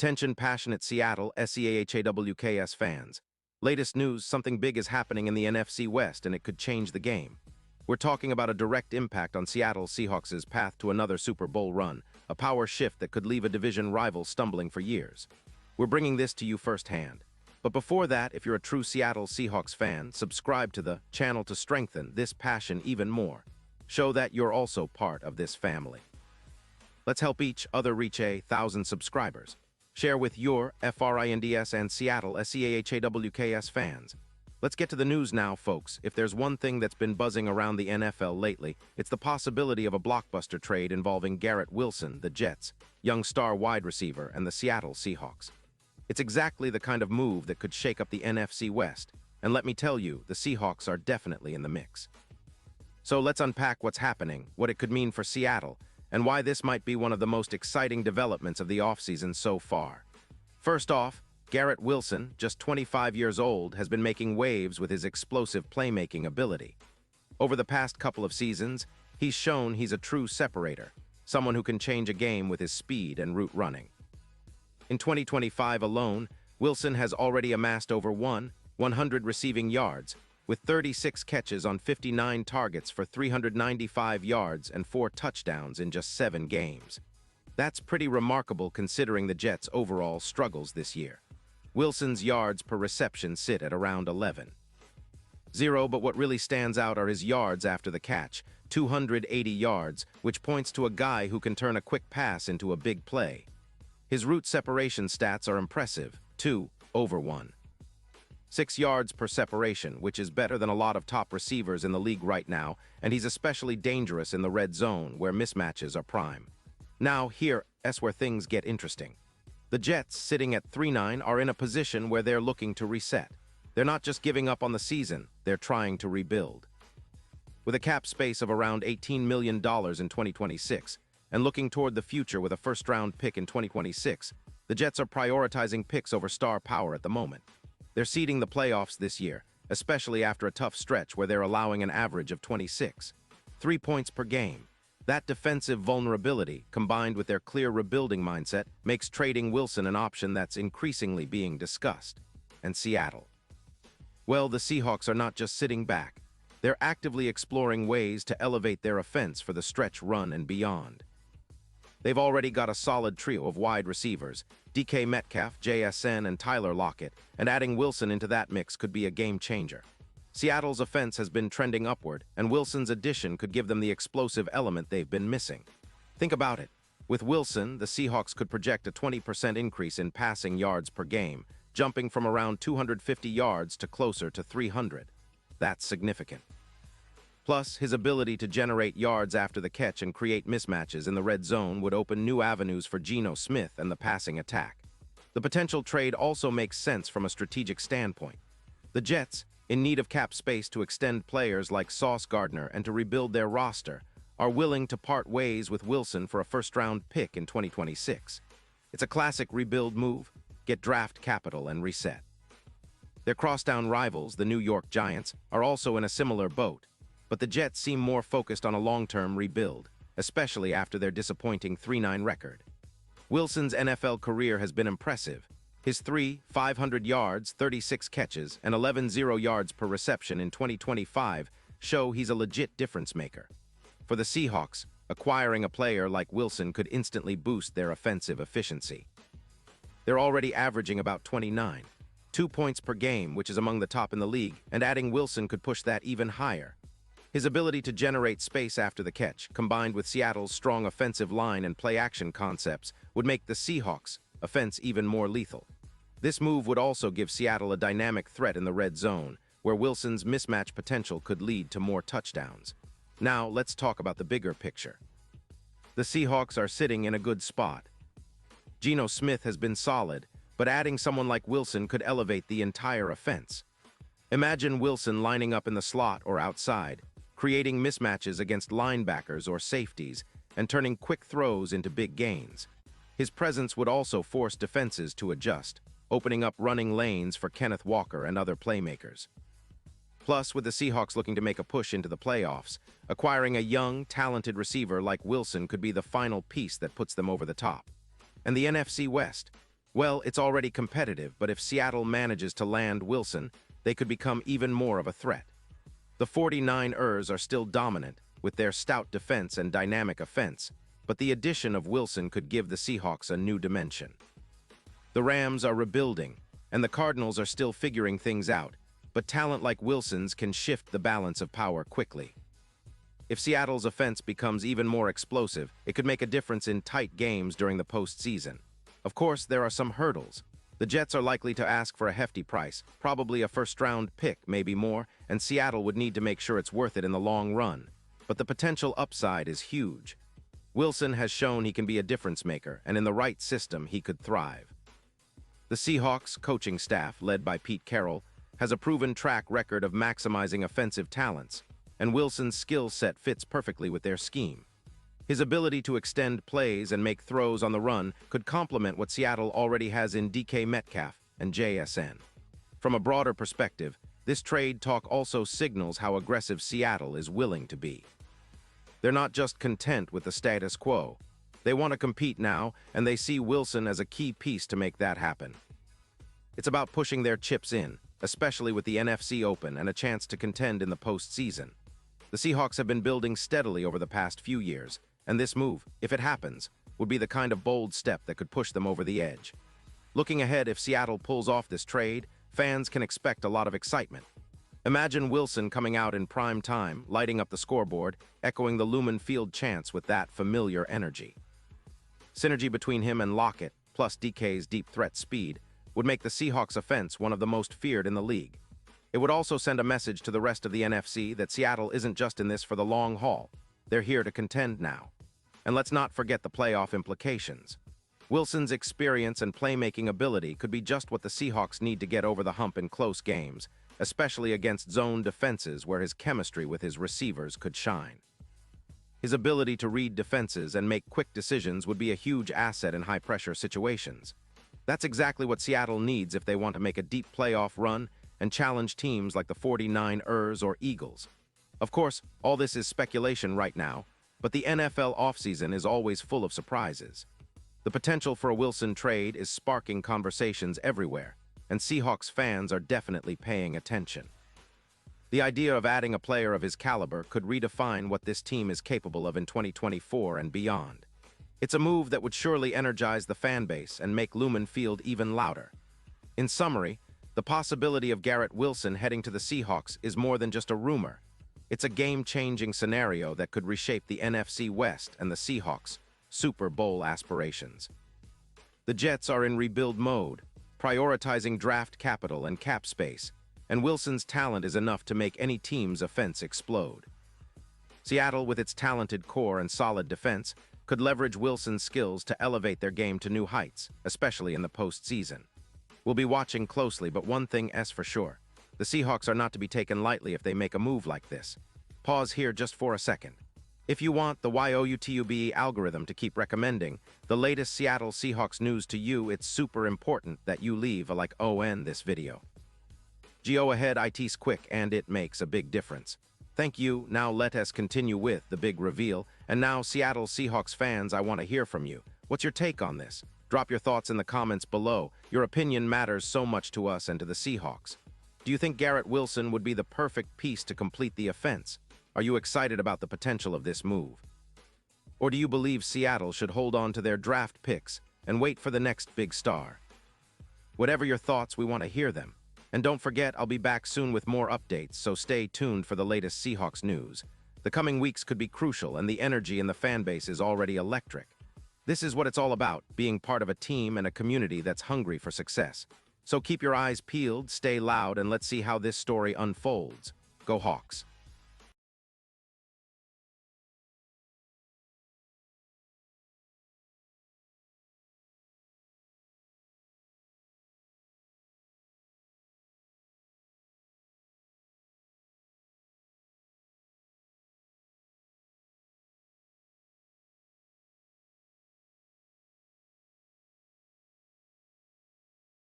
Attention passionate Seattle Seahawks fans. Latest news, something big is happening in the NFC West and it could change the game. We're talking about a direct impact on Seattle Seahawks' path to another Super Bowl run, a power shift that could leave a division rival stumbling for years. We're bringing this to you firsthand. But before that, if you're a true Seattle Seahawks fan, subscribe to the channel to strengthen this passion even more. Show that you're also part of this family. Let's help each other reach 1,000 subscribers. Share with your FRINDS and Seattle Seahawks fans. Let's get to the news now, folks. If there's one thing that's been buzzing around the NFL lately, it's the possibility of a blockbuster trade involving Garrett Wilson, the Jets, young star wide receiver, and the Seattle Seahawks. It's exactly the kind of move that could shake up the NFC West, and let me tell you, the Seahawks are definitely in the mix. So let's unpack what's happening, what it could mean for Seattle, and why this might be one of the most exciting developments of the offseason so far. First off, Garrett Wilson, just 25 years old, has been making waves with his explosive playmaking ability. Over the past couple of seasons, he's shown he's a true separator, someone who can change a game with his speed and route running. In 2025 alone, Wilson has already amassed over 100 receiving yards, with 36 catches on 59 targets for 395 yards and 4 touchdowns in just 7 games. That's pretty remarkable considering the Jets' overall struggles this year. Wilson's yards per reception sit at around 11. But what really stands out are his yards after the catch, 280 yards, which points to a guy who can turn a quick pass into a big play. His route separation stats are impressive, 2/1. 6 yards per separation, which is better than a lot of top receivers in the league right now, and he's especially dangerous in the red zone, where mismatches are prime. Now, here's where things get interesting. The Jets, sitting at 3-9, are in a position where they're looking to reset. They're not just giving up on the season, they're trying to rebuild. With a cap space of around $18 million in 2026, and looking toward the future with a first-round pick in 2026, the Jets are prioritizing picks over star power at the moment. They're seeding the playoffs this year, especially after a tough stretch where they're allowing an average of 26.3 points per game. That defensive vulnerability, combined with their clear rebuilding mindset, makes trading Wilson an option that's increasingly being discussed. And Seattle? Well, the Seahawks are not just sitting back. They're actively exploring ways to elevate their offense for the stretch run and beyond. They've already got a solid trio of wide receivers, DK Metcalf, JSN, and Tyler Lockett, and adding Wilson into that mix could be a game changer. Seattle's offense has been trending upward, and Wilson's addition could give them the explosive element they've been missing. Think about it. With Wilson, the Seahawks could project a 20% increase in passing yards per game, jumping from around 250 yards to closer to 300. That's significant. Plus, his ability to generate yards after the catch and create mismatches in the red zone would open new avenues for Geno Smith and the passing attack. The potential trade also makes sense from a strategic standpoint. The Jets, in need of cap space to extend players like Sauce Gardner and to rebuild their roster, are willing to part ways with Wilson for a first-round pick in 2026. It's a classic rebuild move, get draft capital and reset. Their crosstown rivals, the New York Giants, are also in a similar boat. But the Jets seem more focused on a long-term rebuild, especially after their disappointing 3-9 record. Wilson's NFL career has been impressive. His 500 yards, 36 catches, and 11 yards per reception in 2025 show he's a legit difference maker. For the Seahawks, acquiring a player like Wilson could instantly boost their offensive efficiency. They're already averaging about 29.2 points per game, which is among the top in the league, and adding Wilson could push that even higher. His ability to generate space after the catch, combined with Seattle's strong offensive line and play-action concepts, would make the Seahawks' offense even more lethal. This move would also give Seattle a dynamic threat in the red zone, where Wilson's mismatch potential could lead to more touchdowns. Now, let's talk about the bigger picture. The Seahawks are sitting in a good spot. Geno Smith has been solid, but adding someone like Wilson could elevate the entire offense. Imagine Wilson lining up in the slot or outside, creating mismatches against linebackers or safeties, and turning quick throws into big gains. His presence would also force defenses to adjust, opening up running lanes for Kenneth Walker and other playmakers. Plus, with the Seahawks looking to make a push into the playoffs, acquiring a young, talented receiver like Wilson could be the final piece that puts them over the top. And the NFC West. Well, it's already competitive, but if Seattle manages to land Wilson, they could become even more of a threat. The 49ers are still dominant, with their stout defense and dynamic offense, but the addition of Wilson could give the Seahawks a new dimension. The Rams are rebuilding, and the Cardinals are still figuring things out, but talent like Wilson's can shift the balance of power quickly. If Seattle's offense becomes even more explosive, it could make a difference in tight games during the postseason. Of course, there are some hurdles. The Jets are likely to ask for a hefty price, probably a first-round pick, maybe more, and Seattle would need to make sure it's worth it in the long run. But the potential upside is huge. Wilson has shown he can be a difference maker, and in the right system, he could thrive. The Seahawks coaching staff, led by Pete Carroll, has a proven track record of maximizing offensive talents, and Wilson's skill set fits perfectly with their scheme. His ability to extend plays and make throws on the run could complement what Seattle already has in DK Metcalf and JSN. From a broader perspective, this trade talk also signals how aggressive Seattle is willing to be. They're not just content with the status quo. They want to compete now, and they see Wilson as a key piece to make that happen. It's about pushing their chips in, especially with the NFC open and a chance to contend in the postseason. The Seahawks have been building steadily over the past few years, and this move, if it happens, would be the kind of bold step that could push them over the edge. Looking ahead, if Seattle pulls off this trade, fans can expect a lot of excitement. Imagine Wilson coming out in prime time, lighting up the scoreboard, echoing the Lumen Field chants with that familiar energy. Synergy between him and Lockett, plus DK's deep threat speed, would make the Seahawks' offense one of the most feared in the league. It would also send a message to the rest of the NFC that Seattle isn't just in this for the long haul. They're here to contend now. And let's not forget the playoff implications. Wilson's experience and playmaking ability could be just what the Seahawks need to get over the hump in close games, especially against zone defenses where his chemistry with his receivers could shine. His ability to read defenses and make quick decisions would be a huge asset in high-pressure situations. That's exactly what Seattle needs if they want to make a deep playoff run and challenge teams like the 49ers or Eagles. Of course, all this is speculation right now, but the NFL offseason is always full of surprises. The potential for a Wilson trade is sparking conversations everywhere, and Seahawks fans are definitely paying attention. The idea of adding a player of his caliber could redefine what this team is capable of in 2024 and beyond. It's a move that would surely energize the fan base and make Lumen Field even louder. In summary, the possibility of Garrett Wilson heading to the Seahawks is more than just a rumor. It's a game-changing scenario that could reshape the NFC West and the Seahawks' Super Bowl aspirations. The Jets are in rebuild mode, prioritizing draft capital and cap space, and Wilson's talent is enough to make any team's offense explode. Seattle, with its talented core and solid defense, could leverage Wilson's skills to elevate their game to new heights, especially in the postseason. We'll be watching closely, but one thing is for sure. The Seahawks are not to be taken lightly if they make a move like this. Pause here just for a second. If you want the YOUTUBE algorithm to keep recommending the latest Seattle Seahawks news to you, it's super important that you leave a like on this video. Go ahead, it's quick and it makes a big difference. Thank you. Now let us continue with the big reveal. And now, Seattle Seahawks fans, I want to hear from you. What's your take on this? Drop your thoughts in the comments below. Your opinion matters so much to us and to the Seahawks. Do you think Garrett Wilson would be the perfect piece to complete the offense? Are you excited about the potential of this move? Or do you believe Seattle should hold on to their draft picks and wait for the next big star? Whatever your thoughts, we want to hear them. And don't forget, I'll be back soon with more updates, so stay tuned for the latest Seahawks news. The coming weeks could be crucial, and the energy in the fan base is already electric. This is what it's all about, being part of a team and a community that's hungry for success. So keep your eyes peeled, stay loud, and let's see how this story unfolds. Go Hawks!